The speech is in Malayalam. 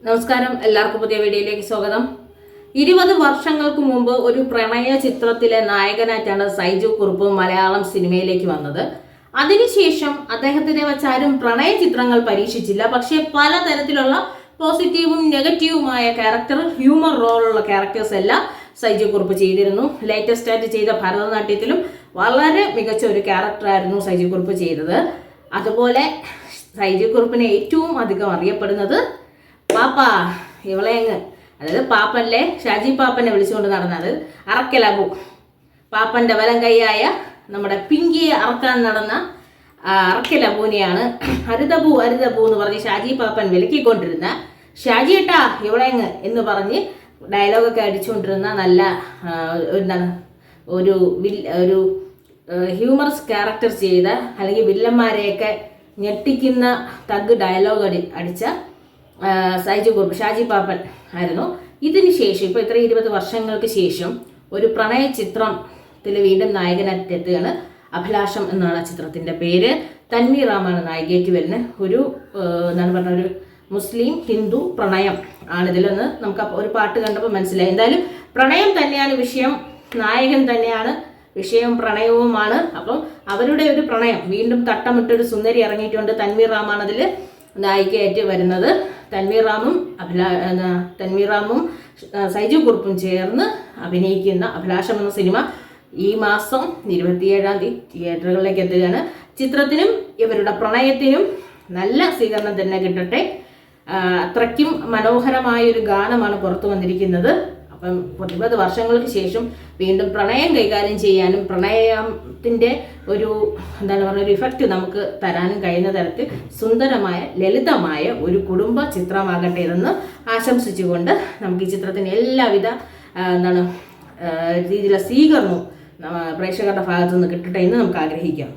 നമസ്കാരം, എല്ലാവർക്കും പുതിയ വീഡിയോയിലേക്ക് സ്വാഗതം. 20 വർഷങ്ങൾക്ക് മുമ്പ് ഒരു പ്രണയ ചിത്രത്തിലെ നായകനായിട്ടാണ് സൈജു കുറുപ്പ് മലയാളം സിനിമയിലേക്ക് വന്നത്. അതിനുശേഷം അദ്ദേഹത്തിനെ വെച്ചാരും പ്രണയ ചിത്രങ്ങൾ പരീക്ഷിച്ചില്ല. പക്ഷേ പലതരത്തിലുള്ള പോസിറ്റീവും നെഗറ്റീവുമായ ക്യാരക്ടർ, ഹ്യൂമർ റോളുള്ള ക്യാരക്ടേഴ്സ് എല്ലാം സൈജു കുറുപ്പ് ചെയ്തിരുന്നു. ലേറ്റസ്റ്റ് ആയിട്ട് ചെയ്ത ഭരതനാട്യത്തിലും വളരെ മികച്ച ഒരു ക്യാരക്ടറായിരുന്നു സൈജു കുറുപ്പ് ചെയ്തത്. അതുപോലെ സൈജു കുറുപ്പിനെ ഏറ്റവും അധികം അറിയപ്പെടുന്നത് പാപ്പ ഇവളെങ്ങ്, അതായത് പാപ്പല്ലേ ഷാജി പാപ്പനെ വിളിച്ചുകൊണ്ട് നടന്നത് അറക്കലബു, പാപ്പന്റെ വലം കൈയായ നമ്മുടെ പിങ്കിയെ അറക്കാൻ നടന്ന അറക്കലബുവിനെയാണ് അരുതബു അരുതബു എന്ന് പറഞ്ഞ് ഷാജി പാപ്പൻ വിലക്കിക്കൊണ്ടിരുന്ന ഷാജി ഏട്ടാ ഇവളെങ്ങ് എന്ന് പറഞ്ഞ് ഡയലോഗൊക്കെ അടിച്ചുകൊണ്ടിരുന്ന നല്ല എന്താണ് ഒരു ഹ്യൂമറസ് ക്യാരക്ടർ ചെയ്ത അല്ലെങ്കിൽ വില്ലന്മാരെയൊക്കെ ഞെട്ടിക്കുന്ന തഗ് ഡയലോഗ് അടിച്ച സൈജു കുറുപ്പ് ഷാജി പാപ്പൻ ആയിരുന്നു. ഇതിന് ശേഷം ഇപ്പോൾ ഇത്ര 20 വർഷങ്ങൾക്ക് ശേഷം ഒരു പ്രണയ ചിത്രത്തിൽ വീണ്ടും നായകനെത്തുകയാണ്. അഭിലാഷം എന്നാണ് ചിത്രത്തിന്റെ പേര്. തൻവീർ റാമാണ് നായികയ്ക്ക് വരുന്നത്. എന്താണ് പറഞ്ഞ ഒരു മുസ്ലിം ഹിന്ദു പ്രണയം ആണ് ഇതിലൊന്ന്. നമുക്ക് ഒരു പാട്ട് കണ്ടപ്പോൾ മനസ്സിലായി. എന്തായാലും പ്രണയം തന്നെയാണ് വിഷയം, നായകൻ തന്നെയാണ് വിഷയവും പ്രണയവുമാണ്. അപ്പം അവരുടെ ഒരു പ്രണയം വീണ്ടും തട്ടമിട്ടൊരു സുന്ദരി ഇറങ്ങിയിട്ടുണ്ട്. തൻവീർ റാമാണ് അതിൽ നായികയായിട്ട് വരുന്നത്. തൻവീർ റാമും സൈജു കുറുപ്പും ചേർന്ന് അഭിനയിക്കുന്ന അഭിലാഷം എന്ന സിനിമ ഈ മാസം 27-ാം തീയതി തിയേറ്ററുകളിലേക്ക് എത്തുകയാണ്. ചിത്രത്തിനും ഇവരുടെ പ്രണയത്തിനും നല്ല സ്വീകരണം തന്നെ കിട്ടട്ടെ. അത്രയ്ക്കും മനോഹരമായൊരു ഗാനമാണ് പുറത്തു വന്നിരിക്കുന്നത്. അപ്പം 20 വർഷങ്ങൾക്ക് ശേഷം വീണ്ടും പ്രണയം കൈകാര്യം ചെയ്യാനും പ്രണയത്തിൻ്റെ ഒരു ഇഫക്റ്റ് നമുക്ക് തരാനും കഴിയുന്ന തരത്തിൽ സുന്ദരമായ ലളിതമായ ഒരു കുടുംബ ചിത്രമാകട്ടെ എന്ന് ആശംസിച്ചുകൊണ്ട് നമുക്ക് ഈ ചിത്രത്തിന് എല്ലാവിധ രീതിയിലുള്ള സ്വീകരണവും പ്രേക്ഷകരുടെ ഭാഗത്തു നിന്ന് കിട്ടട്ടെ എന്ന് നമുക്ക് ആഗ്രഹിക്കാം.